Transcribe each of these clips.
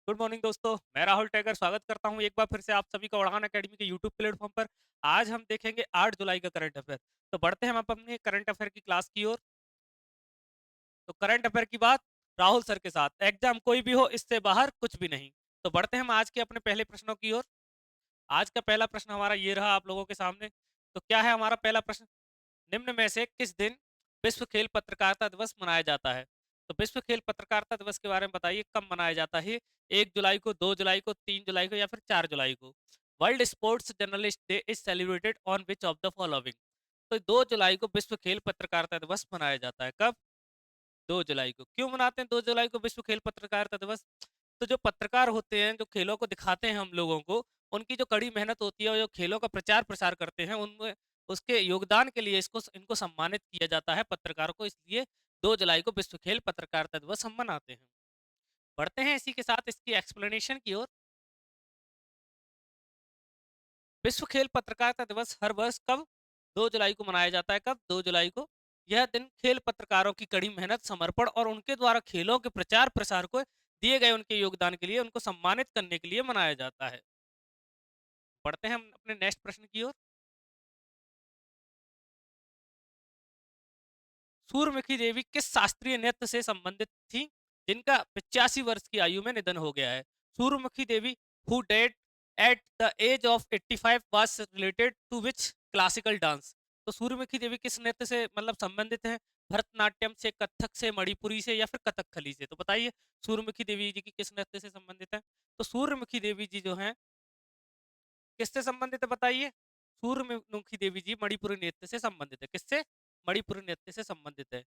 Good morning दोस्तों, मैं Rahul tagger स्वागत करता हूं एक बार फिर से आप सभी का उड़ान एकेडमी के यूट्यूब प्लेटफॉर्म पर। आज हम देखेंगे 8 जुलाई का करंट अफेयर। तो बढ़ते हैं हम अपने करंट अफेयर की क्लास की ओर। तो करंट अफेयर की बात राहुल सर के साथ, एग्जाम कोई भी हो इससे बाहर कुछ भी नहीं। तो बढ़ते हैं हम आज के अपने पहले प्रश्नों की ओर। आज का पहला प्रश्न हमारा ये रहा आप लोगों के सामने। तो क्या है हमारा पहला प्रश्न? निम्न में से किस दिन विश्व खेल पत्रकारिता दिवस मनाया जाता है? तो विश्व खेल पत्रकारिता दिवस के बारे में बताइए, कब मनाया जाता है? 1 जुलाई को, 2 जुलाई को, 3 जुलाई को या फिर 4 जुलाई को? World sports journalist day is celebrated on which of the following? तो 2 जुलाई को विश्व खेल पत्रकारिता दिवस मनाया जाता है। कब? 2 जुलाई को। क्यों मनाते हैं 2 जुलाई को विश्व खेल पत्रकारिता दिवस? तो जो पत्रकार होते हैं, जो खेलों को दिखाते हैं हम लोगों को, उनकी जो कड़ी मेहनत होती है और जो खेलों का प्रचार प्रसार करते हैं, उनमें उसके योगदान के लिए इसको इनको सम्मानित किया जाता है पत्रकारों को। इसलिए 2 जुलाई को विश्व खेल पत्रकारिता दिवस हम मनाते हैं। बढ़ते हैं इसी के साथ इसकी एक्सप्लेनेशन की ओर। विश्व खेल पत्रकारिता दिवस हर वर्ष कब 2 जुलाई को मनाया जाता है? कब? 2 जुलाई को। यह दिन खेल पत्रकारों की कड़ी मेहनत, समर्पण और उनके द्वारा खेलों के प्रचार प्रसार को दिए गए उनके योगदान के लिए उनको सम्मानित करने के लिए मनाया जाता है। बढ़ते हैं हम अपने नेक्स्ट प्रश्न की ओर। सूर्यमुखी देवी किस शास्त्रीय नृत्य से संबंधित थी जिनका 85 वर्ष की आयु में निधन हो गया है? Suryamukhi Devi who dead at the age of 85 was related to which classical dance? तो सूर्यमुखी देवी किस नृत्य से मतलब संबंधित है? भरतनाट्यम से, कथक से, मणिपुरी से या फिर कथकली से? तो बताइए सूर्यमुखी देवी जी की किस नृत्य से संबंधित है? तो सूर्यमुखी देवी जी जो है किससे संबंधित है बताइए? सूर्यमुखी देवी जी मणिपुरी नृत्य से संबंधित है। किससे? मणिपुरी नृत्य से संबंधित है।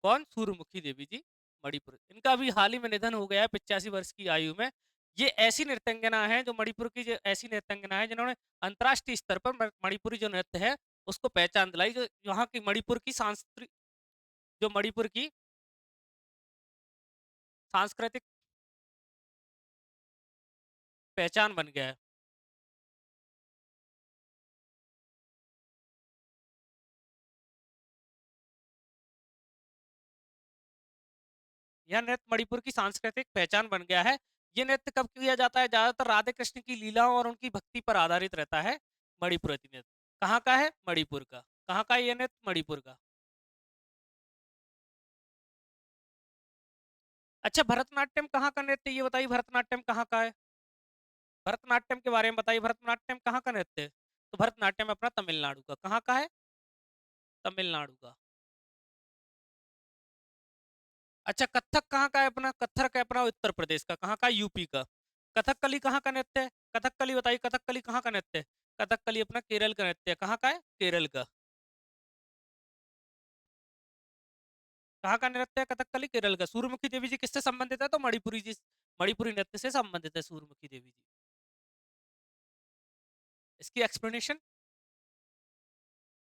कौन? सूर्यमुखी देवी जी मणिपुर। इनका अभी हाल ही में निधन हो गया है 85 वर्ष की आयु में। ये ऐसी नृत्यांगना है जो मणिपुर की, जो ऐसी नृत्यांगना है जिन्होंने अंतर्राष्ट्रीय स्तर पर मणिपुरी जो नृत्य है उसको पहचान दिलाई, जो यहाँ की मणिपुर की सांस्कृतिक, जो मणिपुर की सांस्कृतिक पहचान बन गया है। यह नृत्य मणिपुर की सांस्कृतिक पहचान बन गया है। ये नृत्य कब किया जाता है? ज्यादातर राधे कृष्ण की लीलाओं और उनकी भक्ति पर आधारित रहता है मणिपुरी नृत्य। कहाँ का है? मणिपुर का। कहाँ का है ये नृत्य? मणिपुर का। अच्छा, भरतनाट्यम कहाँ का नृत्य है? ये बताइए भरतनाट्यम कहाँ का है? भरतनाट्यम के बारे में बताइए, भरतनाट्यम कहाँ का नृत्य है? तो भरतनाट्यम अपना तमिलनाडु का। कहाँ का है? तमिलनाडु का। अच्छा, कथक कहाँ का है अपना? कथक है अपना उत्तर प्रदेश का। कहाँ का? यूपी का। कथकली कहाँ का नृत्य है? कथकली बताइए, कथकली कहाँ का नृत्य है? कथकली अपना केरल का नृत्य है। कहाँ का है? केरल का। कहाँ का नृत्य है कथकली? केरल का। सूर्यमुखी देवी जी किससे संबंधित है? तो मणिपुरी जी, मणिपुरी नृत्य से संबंधित है सूर्यमुखी देवी जी। इसकी एक्सप्लेनेशन।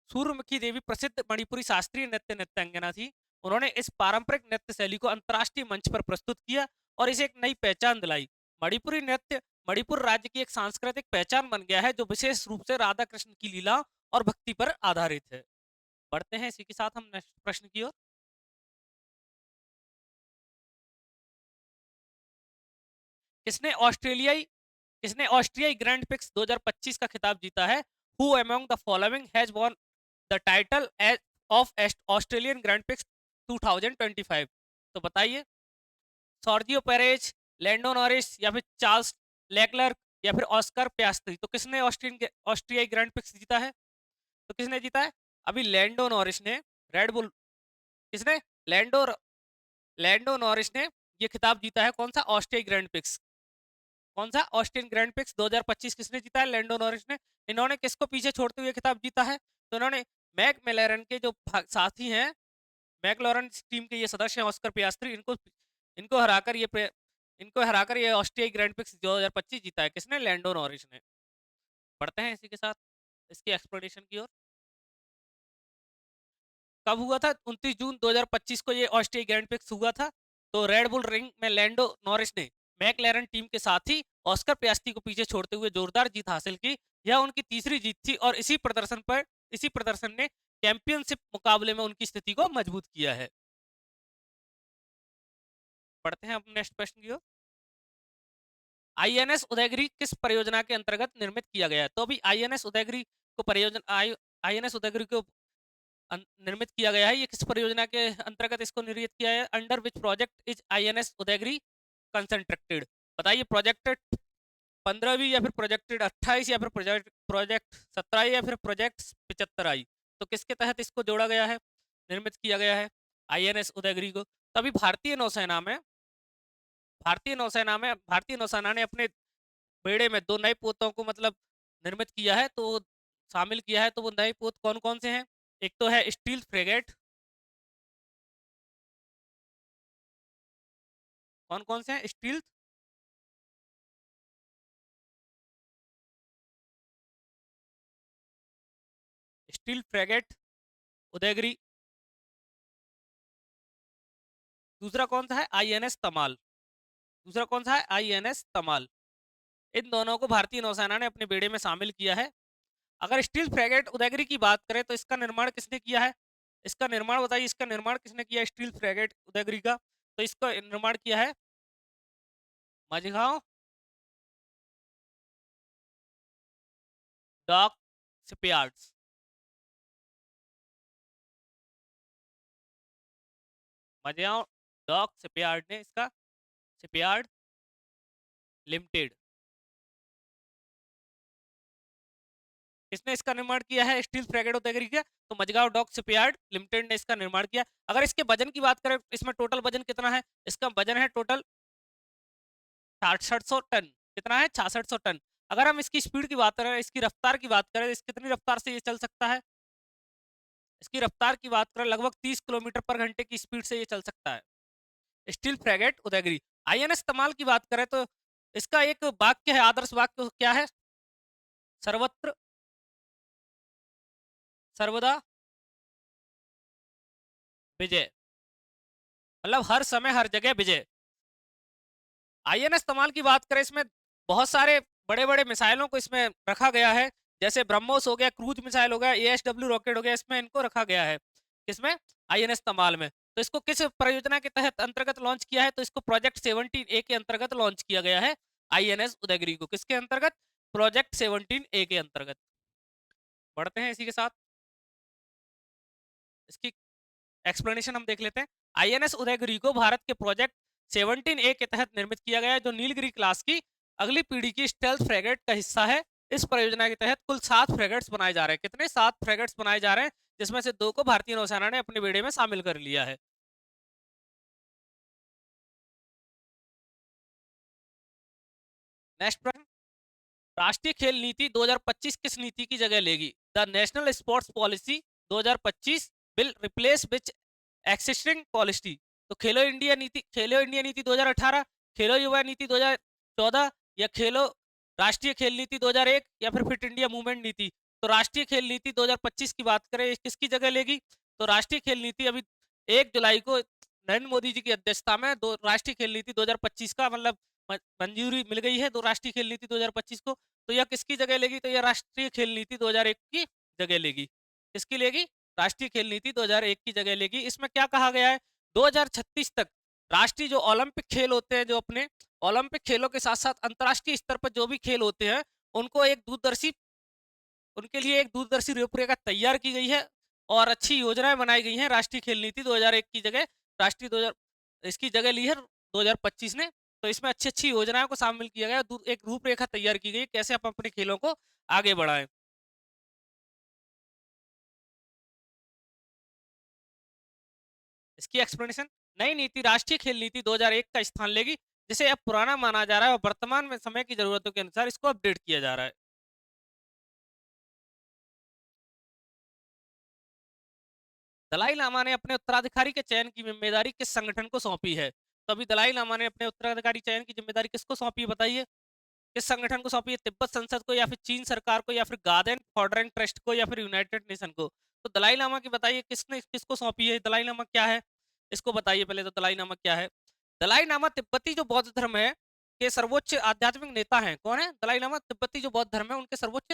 सूर्यमुखी देवी प्रसिद्ध मणिपुरी शास्त्रीय नृत्य नृत्यांगना थी। उन्होंने इस पारंपरिक नृत्य शैली को अंतर्राष्ट्रीय मंच पर प्रस्तुत किया और इसे एक नई पहचान दिलाई। मणिपुरी नृत्य मणिपुर राज्य की एक सांस्कृतिक पहचान बन गया है जो विशेष रूप से राधा कृष्ण की लीला और भक्ति पर आधारित है। बढ़ते हैं इसी के साथ हम नेक्स्ट प्रश्न की ओर। किसने ऑस्ट्रेलियाई किसने ऑस्ट्रियाई ग्रैंड पिक्स 2025 का खिताब जीता है? Who among the following has won the title of Australian grand pics 2025? तो बताइए, सॉर्जियो पेरेज, लैंडो नॉरिस या फिर चार्ल्स लेक्लर्क या फिर ऑस्कर पियास्त्री? तो किसने ऑस्ट्रियाई ग्रैंड पिक्स जीता है? तो किसने जीता है? अभी लैंडो नॉरिस ने, रेडबुल, किसने? लैंडो लैंडो नॉरिस ने ये खिताब जीता है। कौन सा? ऑस्ट्रियाई ग्रैंड पिक्स। कौन सा? ऑस्टिन ग्रैंड पिक्स 2025 किसने जीता है? लैंडो नॉरिस ने। इन्होंने किसको पीछे छोड़ते हुए खिताब जीता है? तो इन्होंने मैक मेलेरन के जो साथी हैं, मैकलॉरन टीम के ये सदस्य हैं ऑस्कर पियास्त्री, इनको इनको हराकर ये इनको हराकर ये ऑस्ट्रियाई ग्रैंड पिक्स 2025 जीता है। किसने? लैंडो नॉरिस ने। पढ़ते हैं इसी के साथ इसकी एक्सप्लेनेशन की ओर। कब हुआ था? 29 जून 2025 को ये ऑस्ट्रिया ग्रैंड पिक्स हुआ था। तो रेड बुल रिंग में लैंडो नॉरिस ने मैकलेरन टीम के साथ ही ऑस्कर पियास्त्री को पीछे छोड़ते हुए जोरदार जीत हासिल की। यह उनकी तीसरी जीत थी और इसी प्रदर्शन ने चैंपियनशिप मुकाबले में उनकी स्थिति को मजबूत किया है। पढ़ते हैं अब नेक्स्ट प्रश्न की ओर। आईएनएस उदयगिरी किस परियोजना के अंतर्गत निर्मित किया गया है? तो अभी आईएनएस उदयगिरी को परियोजना आईएनएस उदयगिरी को निर्मित किया गया है। ये किस परियोजना के अंतर्गत इसको निर्मित किया है? Under which project is INS Udaygiri concentrated? बताइए, प्रोजेक्टेड 15वीं या फिर प्रोजेक्टेड 28 या फिर प्रोजेक्ट प्रोजेक्ट 17 या फिर प्रोजेक्ट 75 आई? तो किसके तहत इसको जोड़ा गया है, निर्मित किया गया है आईएनएस उदयगिरी को? तभी भारतीय नौसेना ने अपने बेड़े में 2 नए पोतों को मतलब निर्मित किया है, तो शामिल किया है। तो वो नए पोत कौन-कौन से हैं? एक तो है स्टील फ्रेगेट। कौन-कौन से हैं? स्टील फ्रेगेट उदयगिरी। दूसरा कौन सा है? आईएनएस तमाल। दूसरा कौन सा है? आईएनएस तमाल। इन दोनों को भारतीय नौसेना ने अपने बेड़े में शामिल किया है। अगर स्टील फ्रेगेट उदयगिरी की बात करें तो इसका निर्माण किसने किया है? इसका निर्माण बताइए, इसका निर्माण किसने किया है स्टील फ्रेगेट उदयगिरी का? तो इसका निर्माण किया है Mazagon dock shipyards. Mazagon dock shipyard ने इसका शिपयार्ड लिमिटेड, किसने इसका निर्माण किया है स्टील फ्रेगेट उदयगिरी का? तो मजगांव डॉक शिपयार्ड लिमिटेड ने इसका निर्माण किया। अगर इसके वजन की बात करें, इसमें टोटल वजन कितना है? इसका वजन है टोटल 6600 टन। कितना है? 6600 टन। अगर हम इसकी स्पीड की बात करें, इसकी रफ्तार की बात करें, इस कितनी रफ्तार से ये चल सकता है? इसकी रफ्तार की बात करें, लगभग 30 किलोमीटर पर घंटे की स्पीड से ये चल सकता है स्टील फ्रेगेट उदयगिरी। आईएनएस तमाल की बात करें तो इसका एक वाक्य है, आदर्श वाक्य क्या है? सर्वत्र सर्वदा विजय, मतलब हर समय हर जगह विजय। आईएनएस तमाल की बात करें, इसमें बहुत सारे बड़े बड़े मिसाइलों को इसमें रखा गया है, जैसे ब्रह्मोस हो गया, क्रूज मिसाइल हो गया, एएसडब्ल्यू रॉकेट हो गया, इसमें इनको रखा गया है। किसमें? आईएनएस तमाल में। तो इसको किस परियोजना के तहत अंतर्गत लॉन्च किया है? तो इसको प्रोजेक्ट 17A के अंतर्गत लॉन्च किया गया है आईएनएस उदयगिरी को। किसके अंतर्गत? प्रोजेक्ट 17A के अंतर्गत। बढ़ते हैं इसी के साथ, इसकी एक्सप्लेनेशन हम देख लेते हैं। आईएनएस उदयगिरी को भारत के प्रोजेक्ट 17A के तहत निर्मित किया गया है, जो नीलगिरी क्लास की अगली पीढ़ी की स्टेल्थ फ्रेगेट का हिस्सा है। इस परियोजना के तहत कुल 7 फ्रेगेट्स बनाए जा रहे हैं। कितने? 7 फ्रेगेट्स बनाए जा रहे हैं, जिसमें से 2 को भारतीय नौसेना ने अपने बेड़े में शामिल कर लिया है। नेक्स्ट प्रश्न, राष्ट्रीय खेल नीति 2025 किस नीति की जगह लेगी? The national sports policy 2025 will replace which existing policy? तो खेलो इंडिया नीति 2018, खेलो युवा नीति 2014, या खेलो राष्ट्रीय खेल नीति 2001, या फिर फिट इंडिया मूवमेंट नीति? तो राष्ट्रीय खेल नीति 2025 की बात करें, किसकी जगह लेगी? तो राष्ट्रीय खेल नीति अभी 1 जुलाई को नरेंद्र मोदी जी की अध्यक्षता में दो राष्ट्रीय खेल नीति 2025 का मतलब मंजूरी मिल गई है, दो राष्ट्रीय खेल नीति 2025 को। तो यह किसकी जगह लेगी? तो यह राष्ट्रीय खेल नीति 2001 की जगह लेगी। किसकी लेगी? राष्ट्रीय खेल नीति 2001 की जगह लेगी। इसमें क्या कहा गया है? 2036 तक राष्ट्रीय जो ओलंपिक खेल होते हैं, जो अपने ओलंपिक खेलों के साथ साथ अंतर्राष्ट्रीय स्तर पर जो भी खेल होते हैं, उनको एक दूरदर्शी उनके लिए एक दूरदर्शी रूपरेखा तैयार की गई है और अच्छी योजनाएं बनाई गई हैं। राष्ट्रीय खेल नीति 2001 की जगह राष्ट्रीय 2000 इसकी जगह ली है 2025 ने। तो इसमें अच्छी अच्छी योजनाओं को शामिल किया गया, एक रूपरेखा तैयार की गई कैसे आप अपने खेलों को आगे बढ़ाएं। इसकी एक्सप्लेनेशन, नई नीति राष्ट्रीय खेल नीति 2001 का स्थान लेगी, जिसे अब पुराना माना जा रहा है और वर्तमान में समय की जरूरतों के अनुसार इसको अपडेट किया जा रहा है। दलाई लामा ने अपने उत्तराधिकारी के चयन की जिम्मेदारी किस संगठन को सौंपी है? तो अभी दलाई लामा ने अपने उत्तराधिकारी चयन की जिम्मेदारी किसको सौंपी है, बताइए? किस संगठन को सौंपी है? तिब्बत संसद को, या फिर चीन सरकार को, या फिर गार्डन फॉडरिंग ट्रस्ट को, या फिर यूनाइटेड नेशन को? तो दलाई लामा की बताइए, किसने किसको सौंपी है? दलाई लामा क्या है, इसको बताइए पहले। तो दलाई लामा क्या है? दलाई लामा तिब्बती जो बौद्ध धर्म है के सर्वोच्च आध्यात्मिक नेता हैं। कौन है? दलाई लामा तिब्बती जो बौद्ध धर्म है उनके सर्वोच्च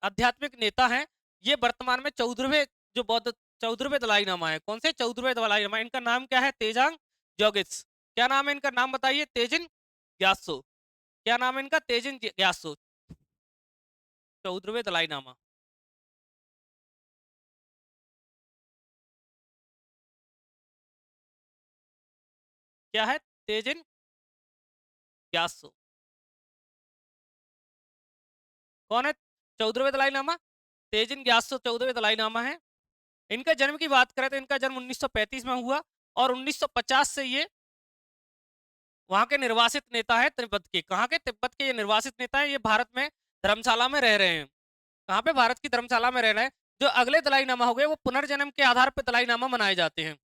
आध्यात्मिक नेता हैं। ये वर्तमान में 14वें दलाई लामा है। कौन से? 14वें दलाई लामा। इनका नाम क्या है? तेजांग जोगित्स। क्या नाम है इनका? नाम बताइए। तेजिन ग्यात्सो। क्या नाम है इनका? तेजिन ग्यासो, 14वें दलाई लामा। क्या है? तेजिन ग्यासो। कौन है 14वें दलाई लामा? तेजिन ग्यासो 14वें दलाई लामा है। इनका जन्म की बात करें तो इनका जन्म 1935 में हुआ और 1950 से ये वहां के निर्वासित नेता है तिब्बत के। कहाँ के? तिब्बत के ये निर्वासित नेता है। ये भारत में धर्मशाला में रह रहे हैं। कहाँ पे? भारत की धर्मशाला में रह रहे हैं। जो अगले दलाई नामा हो गए वो पुनर्जन्म के आधार पर दलाई नामा मनाए जाते हैं।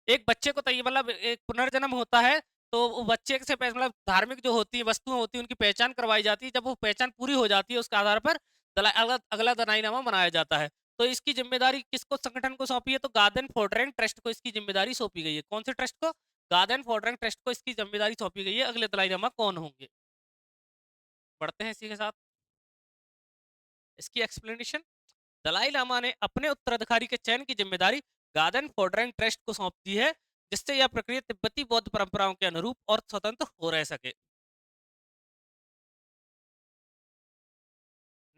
एक बच्चे को मतलब एक पुनर्जन्म होता है तो वो बच्चे से मतलब धार्मिक जो होती है वस्तुएं होती है उनकी पहचान करवाई जाती है। जब वो पहचान पूरी हो जाती है उसके आधार पर अगला दलाई नामा मनाया जाता है। तो इसकी जिम्मेदारी किसको संगठन को सौंपी है? तो गार्डन फोर्ड्रेंग ट्रस्ट को इसकी जिम्मेदारी सौंपी गई है। कौन से ट्रस्ट को? गार्डन फोर्ड्रेंग ट्रस्ट को इसकी जिम्मेदारी सौंपी गई है। अगले दलाई लामा कौन होंगे? बढ़ते हैं इसी के साथ इसकी एक्सप्लेनेशन। दलाई लामा ने अपने उत्तराधिकारी के चयन की जिम्मेदारी गार्डन फोर्ड्रेंग ट्रस्ट को सौंप दी है, जिससे यह प्रक्रिया तिब्बती बौद्ध परंपराओं के अनुरूप और स्वतंत्र हो रह सके।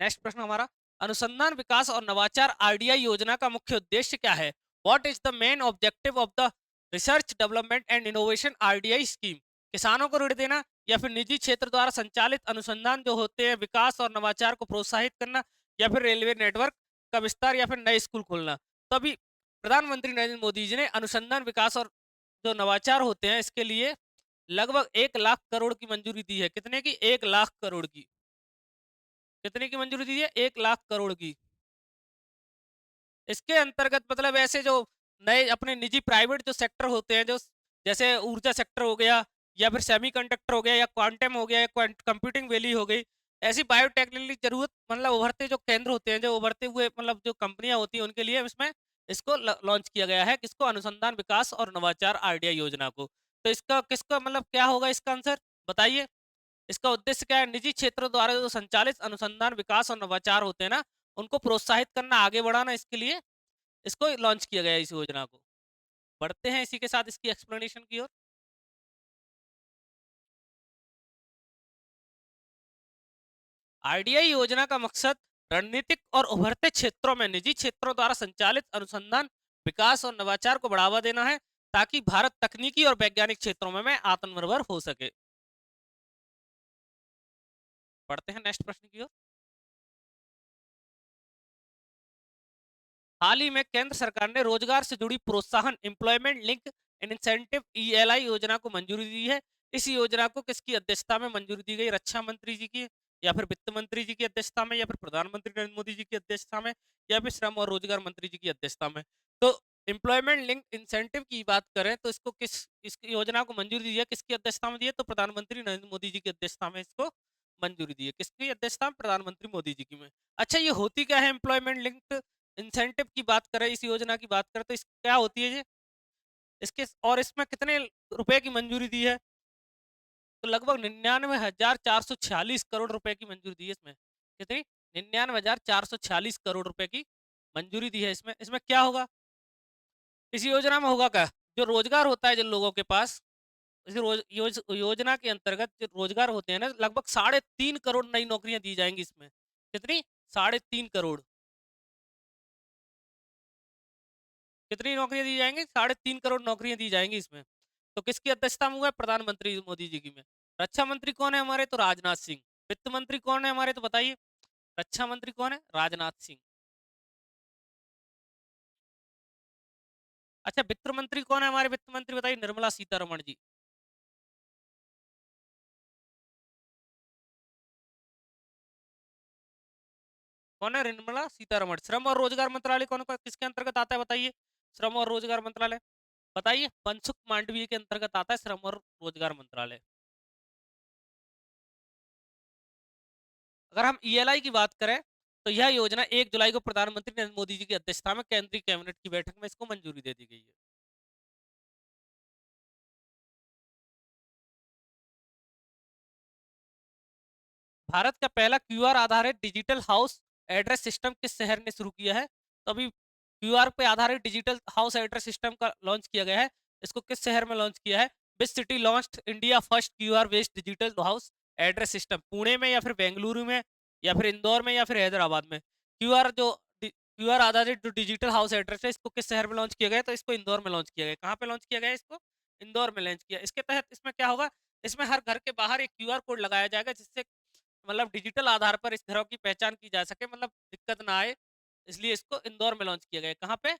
नेक्स्ट प्रश्न हमारा, अनुसंधान विकास और नवाचार आरडीआई योजना का मुख्य उद्देश्य क्या है? What is the main objective of the research development and innovation RDI scheme? किसानों को ऋण देना या फिर निजी क्षेत्र द्वारा संचालित अनुसंधान जो होते हैं विकास और नवाचार को प्रोत्साहित करना, या फिर रेलवे नेटवर्क का विस्तार, या फिर नए स्कूल खोलना? तो अभी प्रधानमंत्री नरेंद्र मोदी जी ने अनुसंधान विकास और जो नवाचार होते हैं इसके लिए लगभग 1 लाख करोड़ की मंजूरी दी है। कितने की? 1 लाख करोड़ की। कितने की मंजूरी दी है? 1 लाख करोड़ की। इसके अंतर्गत मतलब ऐसे जो नए अपने निजी प्राइवेट जो सेक्टर होते हैं, जो जैसे ऊर्जा सेक्टर हो गया, या फिर सेमीकंडक्टर हो गया, या क्वांटम हो गया, या कंप्यूटिंग वैली हो गई, ऐसी बायोटेक्नोलॉजी जरूरत मतलब उभरते जो केंद्र होते हैं, जो उभरते हुए मतलब जो कंपनियां होती हैं उनके लिए इसमें इसको लॉन्च किया गया है। किसको? अनुसंधान विकास और नवाचार आरडीआई योजना को। तो इसका किसका मतलब क्या होगा इसका आंसर? बताइए। इसका उद्देश्य क्या है? निजी क्षेत्रों द्वारा जो संचालित अनुसंधान विकास और नवाचार होते हैं ना, उनको प्रोत्साहित करना, आगे बढ़ाना, इसके लिए इसको लॉन्च किया गया है इस योजना को। बढ़ते हैं इसी के साथ इसकी एक्सप्लेनेशन की ओर। आरडीआई योजना का मकसद रणनीतिक और उभरते क्षेत्रों में निजी क्षेत्रों द्वारा संचालित अनुसंधान विकास और नवाचार को बढ़ावा देना है, ताकि भारत तकनीकी और वैज्ञानिक क्षेत्रों में आत्मनिर्भर हो सके। बढ़ते हैं नेक्स्ट प्रश्न की ओर। हाल ही में केंद्र सरकार ने रोजगार से जुड़ी प्रोत्साहन एम्प्लॉयमेंट लिंक इंसेंटिव ईएलआई योजना को मंजूरी दी है। इस योजना को किसकी अध्यक्षता में मंजूरी दी गई? रक्षा मंत्री जी की, या फिर वित्त मंत्री जी की अध्यक्षता में, या फिर प्रधानमंत्री नरेंद्र मोदी जी की अध्यक्षता में, या फिर श्रम और रोजगार मंत्री जी की अध्यक्षता में? तो एम्प्लॉयमेंट लिंक इंसेंटिव की बात करें तो इसको इस योजना को मंजूरी दी है किसकी अध्यक्षता में दी है? तो प्रधानमंत्री नरेंद्र मोदी जी की अध्यक्षता में इसको मंजूरी दी है। किसकी अध्यक्षता में? प्रधानमंत्री मोदी जी की में। अच्छा, ये होती क्या है एम्प्लॉयमेंट लिंक इंसेंटिव की बात करें, इस योजना की बात करें तो इस क्या होती है ये? इसके और इसमें कितने रुपए की मंजूरी दी है? तो लगभग 99,446 करोड़ रुपए की मंजूरी दी है इसमें। कितनी? 99,446 करोड़ रुपए की मंजूरी दी है इसमें। इसमें क्या होगा इस योजना में? होगा क्या? जो रोजगार होता है जिन लोगों के पास, इस योजना के अंतर्गत जो रोजगार होते हैं ना, लगभग 3.5 करोड़ नई नौकरियां दी जाएंगी इसमें। कितनी? 3.5 करोड़। कितनी नौकरियां दी जाएंगी? 3.5 करोड़ नौकरियां दी जाएंगी इसमें। तो किसकी अध्यक्षता में हुआ है? प्रधानमंत्री मोदी जी की में। रक्षा मंत्री कौन है हमारे? तो राजनाथ सिंह। वित्त मंत्री कौन है हमारे? तो बताइए। रक्षा मंत्री कौन है? राजनाथ सिंह। अच्छा, वित्त मंत्री कौन है हमारे? वित्त मंत्री बताइए। निर्मला सीतारमण जी। कौन है? निर्मला सीतारमण। श्रम और रोजगार मंत्रालय कौन किसके अंतर्गत आता है बताइए? श्रम और रोजगार मंत्रालय बताइए। मनसुख मांडवीय के अंतर्गत आता है श्रम और रोजगार मंत्रालय। अगर हम ईएलआई की बात करें तो यह योजना 1 जुलाई को प्रधानमंत्री नरेंद्र मोदी जी की अध्यक्षता में केंद्रीय कैबिनेट की बैठक में इसको मंजूरी दे दी गई है। भारत का पहला क्यूआर आधारित डिजिटल हाउस एड्रेस सिस्टम किस शहर ने शुरू किया है? तो अभी क्यूआर पे आधारित डिजिटल हाउस एड्रेस सिस्टम का लॉन्च किया गया है। इसको किस शहर में लॉन्च किया है? Which city launched India first QR based digital house address system Pune में या फिर बेंगलुरु में या फिर इंदौर में या फिर हैदराबाद में। क्यूआर जो क्यूआर आधारित जो डिजिटल हाउस एड्रेस है, इसको किस शहर में लॉन्च किया गया? तो इसको इंदौर में लॉन्च किया गया। कहाँ पे लॉन्च किया गया इसको? इंदौर में लॉन्च किया। इसके तहत इसमें क्या होगा, इसमें हर घर के बाहर एक क्यूआर कोड लगाया जाएगा, जिससे मतलब डिजिटल आधार पर इस घरों की पहचान की जा सके, मतलब दिक्कत ना आए, इसलिए इसको इंदौर में लॉन्च किया गया। कहाँ पे?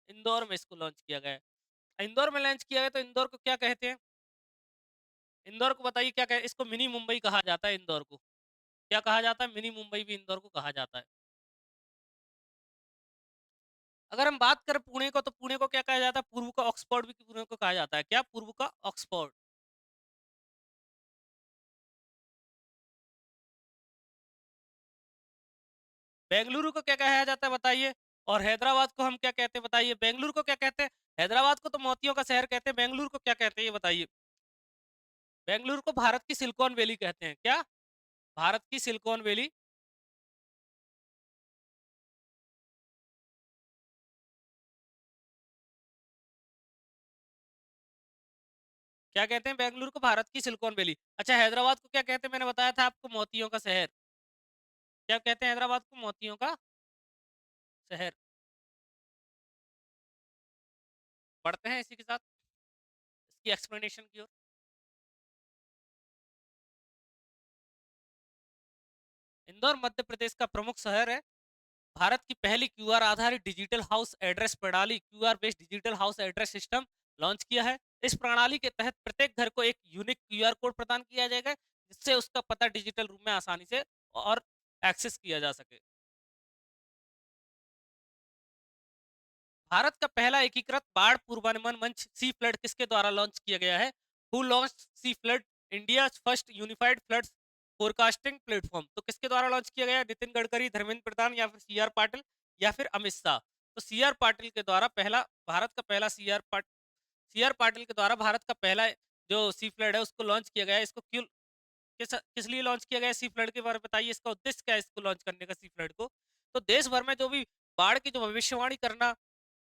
इंदौर में इसको लॉन्च किया गया है। इंदौर में लॉन्च किया गया, तो इंदौर को क्या कहते हैं? इंदौर को बताइए क्या कहते? इसको मिनी मुंबई कहा जाता है। इंदौर को क्या कहा जाता है? मिनी मुंबई भी इंदौर को कहा जाता है। अगर हम बात करें पुणे को, तो पुणे को क्या कहा जाता है? पूर्व का ऑक्सफोर्ड भी पुणे को कहा जाता है। क्या? पूर्व का ऑक्सफोर्ड। बेंगलुरु को क्या कहा जाता है बताइए? और हैदराबाद को हम क्या कहते हैं बताइए? बेंगलुरु को क्या कहते हैं? हैदराबाद को तो मोतियों का शहर कहते हैं। बेंगलुरु को क्या कहते हैं ये बताइए? बेंगलुरु को भारत की सिलिकॉन वैली कहते हैं। क्या? भारत की सिलिकॉन वैली। क्या कहते हैं? बेंगलुरु को भारत की सिलिकॉन वैली। अच्छा, हैदराबाद को क्या कहते हैं? मैंने बताया था आपको, मोतियों का शहर। क्या कहते हैं हैदराबाद को? मोतियों का शहर। बढ़ते हैं इसी के साथ इसकी एक्सप्लेनेशन की ओर। इंदौर मध्य प्रदेश का प्रमुख शहर है। भारत की पहली क्यूआर आधारित डिजिटल हाउस एड्रेस प्रणाली, QR based digital house address system launch किया है। इस प्रणाली के तहत प्रत्येक घर को एक यूनिक क्यूआर कोड प्रदान किया जाएगा, जिससे उसका पता डिजिटल रूप में आसानी से और एक्सेस किया जा सके। भारत का पहला एकीकृत बाढ़ पूर्वानुमान मंच सी फ्लड किसके द्वारा लॉन्च किया गया है? Who launch C flood? India first unified flood forecasting platform. तो किसके द्वारा लॉन्च किया गया? नितिन गडकरी, धर्मेंद्र प्रधान या फिर सी आर पाटिल या फिर अमित शाह। तो सी आर पाटिल के द्वारा पहला, भारत का पहला सी आर पाटिल के द्वारा भारत का पहला जो सी फ्लड है उसको लॉन्च किया गया है। इसको क्यों, किस लिए लॉन्च किया गया सी फ्लड के बारे में बताइए? इसका उद्देश्य क्या है इसको लॉन्च करने का, सी फ्लड को? तो देश भर में जो भी बाढ़ की जो भविष्यवाणी करना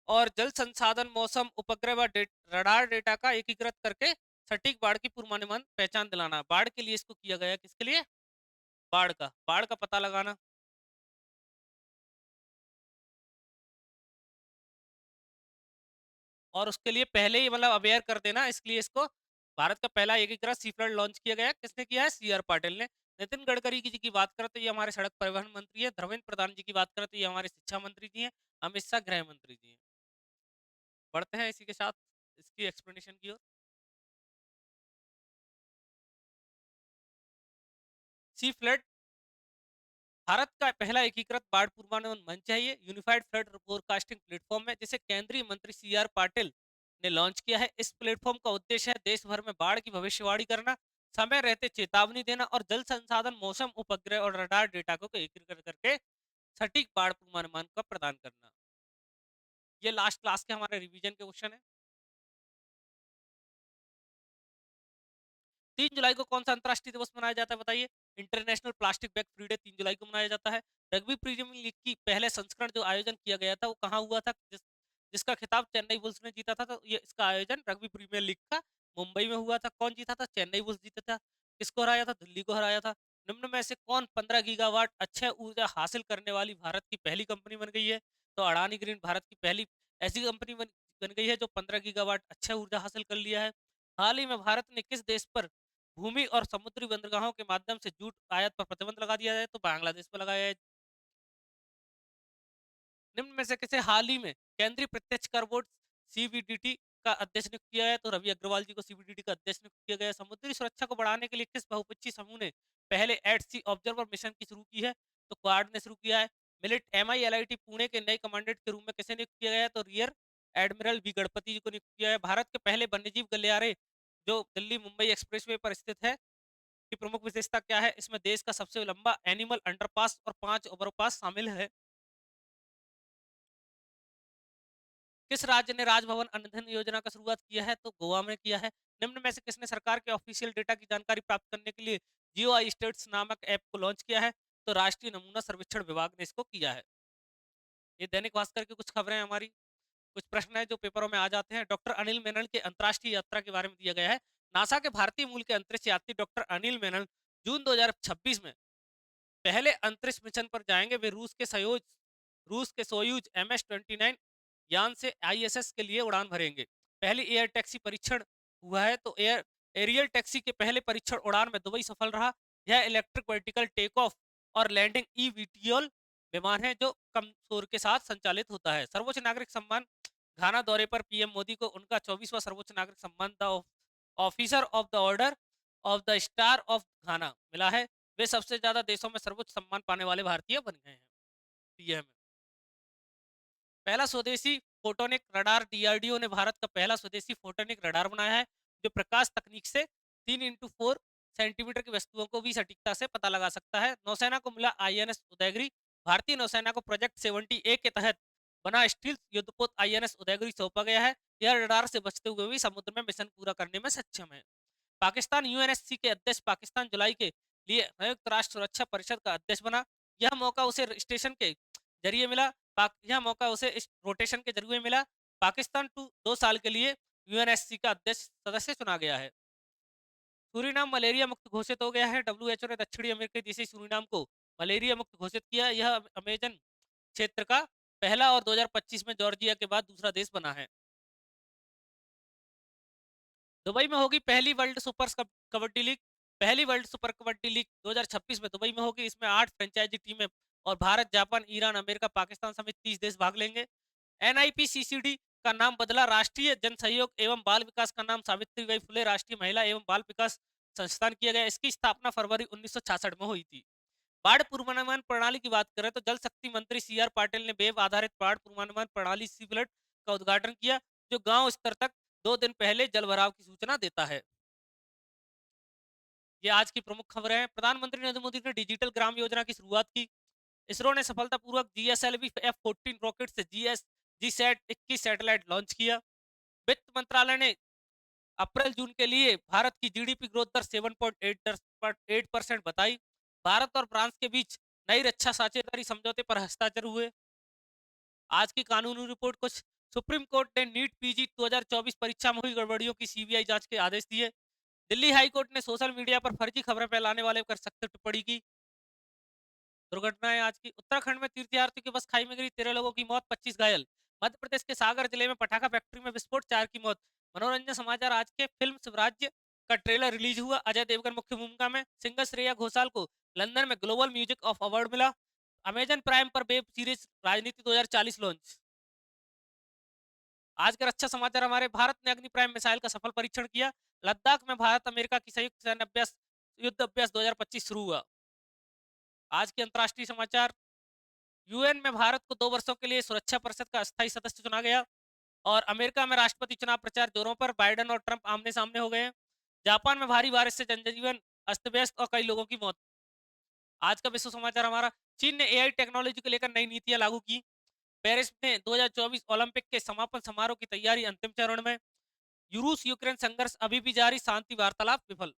और जल संसाधन, मौसम, उपग्रह व रडार डेटा का एकीकृत करके सटीक बाढ़ की पूर्वानुमान पहचान दिलाना। बाढ़ के लिए इसको किया गया। किसके लिए? बाढ़ का पता लगाना। और उसके लिए पहले ही मतलब अवेयर कर देना, इसलिए इसको भारत का पहला एकीकृत सी फ्लड लॉन्च किया गया। किसने किया है? सी आर पाटिल ने। नितिन गडकरी जी की बात करें तो ये हमारे सड़क परिवहन मंत्री है। धर्मेंद्र प्रधान जी की बात करें तो ये हमारे शिक्षा मंत्री जी हैं। अमित शाह गृह मंत्री जी हैं। बढ़ते हैं इसी के साथ इसकी एक्सप्लेनेशन की ओर। सी फ्लड भारत का पहला एकीकृत बाढ़ पूर्वानुमान मंच है। ये यूनिफाइड फ्लड फोरकास्टिंग प्लेटफॉर्म है, जिसे केंद्रीय मंत्री सी आर पाटिल ने लॉन्च किया है। इस प्लेटफॉर्म का उद्देश्य है देश भर में बाढ़ की भविष्यवाणी करना, समय रहते चेतावनी देना और जल संसाधन, मौसम, उपग्रह और रडार डेटा को एकीकृत करके सटीक बाढ़ पूर्वानुमान का प्रदान करना। ये लास्ट क्लास के हमारे रिवीजन के क्वेश्चन है। 3 जुलाई को कौन सा अंतर्राष्ट्रीय दिवस मनाया जाता है बताइए? International plastic bag free day 3 जुलाई को मनाया जाता है। रग्बी प्रीमियर लीग की पहले संस्करण जो आयोजन किया गया था वो कहाँ हुआ था? जिसका खिताब चेन्नई बुल्स ने जीता था। तो ये इसका आयोजन रग्बी प्रीमियर लीग का मुंबई में हुआ था। कौन जीता था? चेन्नई बुल्स जीता था। किसको हराया था? दिल्ली को हराया था। निम्न में से कौन 15 गीगावाट अक्षय ऊर्जा हासिल करने वाली भारत की पहली कंपनी बन गई है? तो अडानी ग्रीन भारत की पहली ऐसी कंपनी बन गई है जो 15 गीगावाट अक्षय ऊर्जा हासिल कर लिया है। हाल ही में भारत ने किस देश पर भूमि और समुद्री बंदरगाहों के माध्यम से जूट आयात पर प्रतिबंध लगा दिया है? तो बांग्लादेश पर लगाया है। निम्न में से किसे हाल ही में केंद्रीय प्रत्यक्ष कर बोर्ड सीबीडीटी का अध्यक्ष नियुक्त किया है? तो रवि अग्रवाल जी को सीबीडीटी का अध्यक्ष नियुक्त किया गया है। समुद्री सुरक्षा को बढ़ाने के लिए किस बहुपक्षीय समूह ने पहले एट सी ऑब्जर्वर मिशन की शुरू की है? तो क्वाड ने शुरू किया है। मिलिट MILIT पुणे के नए कमांडेंट के रूप में किसे नियुक्त किया गया है? तो रियर एडमिरल बी गणपति जी को नियुक्त किया है। भारत के पहले वन्यजीव गलियारे जो दिल्ली मुंबई एक्सप्रेसवे पर स्थित है की प्रमुख विशेषता क्या है? इसमें देश का सबसे लंबा एनिमल अंडरपास और 5 ओवरपास शामिल है। किस राज्य ने राजभवन अनधन योजना का शुरुआत किया है? तो गोवा में किया है। निम्न में से किसने सरकार के ऑफिशियल डेटा की जानकारी प्राप्त करने के लिए जियो आई स्टेट्स नामक ऐप को लॉन्च किया है? तो राष्ट्रीय नमूना सर्वेक्षण विभाग ने इसको किया है। ये दैनिक भास्कर की कुछ खबरें हमारी। कुछ प्रश्न है जो पेपरों में आ जाते हैं। डॉक्टर अनिल मेनन के अंतर्राष्ट्रीय यात्रा के बारे में दिया गया है। नासा के भारतीय मूल के अंतरिक्ष यात्री डॉक्टर अनिल मेनन जून 2026 में पहले अंतरिक्ष मिशन पर जाएंगे। वे रूस के सोयूज MS-29 यान से ISS के लिए उड़ान भरेंगे। पहली एयर टैक्सी परीक्षण हुआ है, तो एरियल टैक्सी के पहले परीक्षण उड़ान में दुबई सफल रहा। यह इलेक्ट्रिक वर्टिकल टेक ऑफ और लैंडिंग ईवीटीओल विमान है जो कम शोर के साथ संचालित होता है। सर्वोच्च नागरिक सम्मान घाना दौरे पर पीएम मोदी को उनका 24वां सर्वोच्च नागरिक सम्मान the officer of the order of the star of घाना मिला है। वे सबसे ज्यादा देशों में सर्वोच्च सम्मान पाने वाले भारतीय बन गए हैं। पीएम पहला स्वदेशी फोटोनिक रडार। डीआरडीओ ने भारत का पहला स्वदेशी फोटोनिक रडार बनाया है जो प्रकाश तकनीक से 3x4 सेंटीमीटर की वस्तुओं को भी सटीकता से पता लगा सकता है। नौसेना को मिला INS उदयगिरी। भारतीय नौसेना को प्रोजेक्ट 70A के तहत बना स्टील युद्धपोत INS उदयगिरी सौंपा गया है। यह रडार से बचते हुए भी समुद्र में मिशन पूरा करने में सक्षम है। पाकिस्तान UNSC के अध्यक्ष पाकिस्तान जुलाई के लिए संयुक्त राष्ट्र सुरक्षा परिषद का अध्यक्ष बना। यह मौका उसे स्टेशन के जरिए मिला। यह मौका उसे इस रोटेशन के जरिए मिला। पाकिस्तान 2 साल के लिए UNSC का अध्यक्ष सदस्य चुना गया है। सूरीनाम मलेरिया मुक्त घोषित हो गया है। WHO ने दक्षिणी अमेरिकी देश सूरीनाम को मलेरिया मुक्त घोषित किया। यह अमेजन क्षेत्र का पहला और 2025 में जॉर्जिया के बाद दूसरा देश बना है। दुबई में होगी पहली वर्ल्ड सुपर कबड्डी लीग। पहली वर्ल्ड सुपर कबड्डी लीग 2026 में दुबई में होगी। इसमें 8 फ्रेंचाइजी टीमें और Bharat, Japan, Iran, America, Pakistan समेत 30 देश भाग लेंगे। NIPCCD का नाम बदला। राष्ट्रीय जन सहयोग एवं बाल विकास का नाम सावित्रीबाई फुले राष्ट्रीय महिला एवं बाल विकास संस्थान किया गया। इसकी स्थापना फरवरी 1966 में हुई थी। बाढ़ पूर्वानुमान प्रणाली की बात करें तो जल शक्ति मंत्री CR पाटिल ने वेब आधारित बाढ़ पूर्वानुमान प्रणाली सीफ्लड का उद्घाटन किया जो गांव स्तर तक 2 दिन पहले जल भराव की सूचना देता है। ये आज की प्रमुख खबरें हैं। प्रधानमंत्री नरेंद्र मोदी ने डिजिटल ग्राम योजना की शुरुआत की। इसरो ने सफलतापूर्वक GSLV F-14 रॉकेट से GSAT-21 सैटेलाइट लॉन्च किया। वित्त मंत्रालय ने अप्रैल जून के लिए भारत की GDP ग्रोथ दर 7.8% बताई। भारत और फ्रांस के बीच नई रक्षा साझेदारी समझौते पर हस्ताक्षर हुए। आज की कानूनी रिपोर्ट कुछ। सुप्रीम कोर्ट ने नीट PG 2024 परीक्षा में हुई गड़बड़ियों की CBI जांच के आदेश दिए। दिल्ली हाई कोर्ट ने सोशल मीडिया पर फर्जी खबरें फैलाने वाले पर सख्त टिप्पणी की। दुर्घटनाएं आज की। उत्तराखंड में तीर्थयात्रियों की बस खाई में गिरी, 13 लोगों की मौत, 25 घायल। मध्य प्रदेश के सागर जिले में पटाखा फैक्ट्री में विस्फोट, 4 की मौत। मनोरंजन समाचार आज के। फिल्म स्वराज्य का ट्रेलर रिलीज हुआ। अजय देवगन मुख्य भूमिका में। सिंगर श्रेया घोषाल को लंदन में ग्लोबल म्यूजिक ऑफ अवार्ड मिला। अमेजन प्राइम पर वेब सीरीज राजनीति 2040 लॉन्च। आज के रक्षा समाचार हमारे। भारत ने अग्नि प्राइम मिसाइल का सफल परीक्षण किया। लद्दाख में भारत अमेरिका की संयुक्त सैन्य अभ्यास युद्ध अभ्यास 2025 शुरू हुआ। आज के अंतर्राष्ट्रीय समाचार। UN में भारत को 2 वर्षों के लिए सुरक्षा परिषद का अस्थायी सदस्य चुना गया। और अमेरिका में राष्ट्रपति चुनाव प्रचार जोरों पर, बाइडेन और ट्रंप आमने सामने हो गए। जापान में भारी बारिश से जनजीवन अस्त व्यस्त और कई लोगों की मौत। आज का विश्व समाचार हमारा। चीन ने AI टेक्नोलॉजी को लेकर नई नीतियां लागू की। पेरिस में 2024 ओलंपिक के समापन समारोह की तैयारी अंतिम चरण में। रूस यूक्रेन संघर्ष अभी भी जारी, शांति वार्तालाप विफल।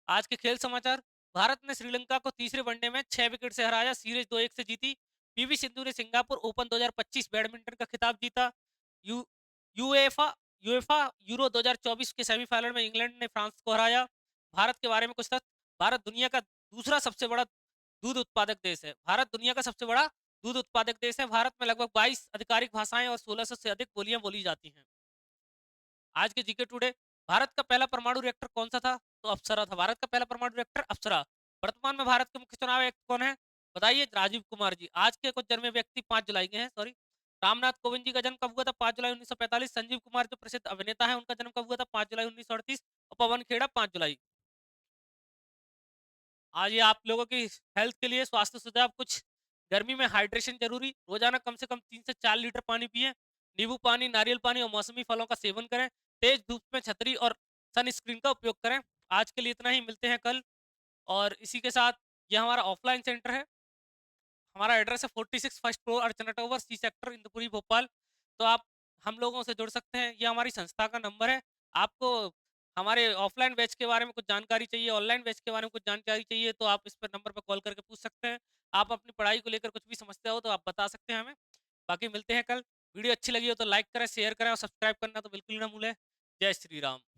आज के खेल समाचार। भारत ने श्रीलंका को तीसरे वनडे में 6 विकेट से हराया। सीरीज 2-1 से जीती। PV सिंधु ने सिंगापुर ओपन 2025 बैडमिंटन का खिताब जीता। यू यूएफा यूएफा यूरो 2024 के सेमीफाइनल में इंग्लैंड ने फ्रांस को हराया। भारत के बारे में कुछ तथ्य। भारत दुनिया का दूसरा सबसे बड़ा दूध उत्पादक देश है। भारत दुनिया का सबसे बड़ा दूध उत्पादक देश है। भारत में लगभग 22 आधिकारिक भाषाएं और 1600 से अधिक बोलियां बोली जाती हैं। आज के जीके टुडे। भारत का पहला परमाणु रिएक्टर कौन सा था? तो अप्सरा था। भारत का पहला परमाणु रिएक्टर अप्सरा। वर्तमान में भारत के मुख्य चुनाव आयुक्त कौन है? बताइए, राजीव कुमार जी। आज के कुछ जन्मे व्यक्ति 5 जुलाई के हैं, सॉरी। रामनाथ कोविंद जी का जन्म कब हुआ था? 5 जुलाई 1945। संजीव कुमार जो प्रसिद्ध अभिनेता है उनका जन्म कब हुआ था? 5 जुलाई 1938। और पवन खेड़ा 5 जुलाई। आज ये आप लोगों की हेल्थ के लिए स्वास्थ्य सुझाव कुछ। गर्मी में हाइड्रेशन जरूरी। रोजाना कम से कम 3 से 4 लीटर पानी पिए। नींबू पानी, नारियल पानी और मौसमी फलों का सेवन करें। तेज धूप में छतरी और सनस्क्रीन का उपयोग करें। आज के लिए इतना ही। मिलते हैं कल। और इसी के साथ ये हमारा ऑफलाइन सेंटर है। हमारा एड्रेस है 46 first floor Archana tower, C sector, Indupuri, Bhopal. तो आप हम लोगों से जुड़ सकते हैं। ये हमारी संस्था का नंबर है। आपको हमारे ऑफलाइन बैच के बारे में कुछ जानकारी चाहिए, ऑनलाइन बैच के बारे में कुछ जानकारी चाहिए, तो आप इस पर नंबर पर कॉल करके पूछ सकते हैं। आप अपनी पढ़ाई को लेकर कुछ भी समस्या हो तो आप बता सकते हैं हमें। बाकी मिलते हैं कल। वीडियो अच्छी लगी हो तो लाइक करें, शेयर करें और सब्सक्राइब करना तो बिल्कुल ना भूलें। जय श्री राम।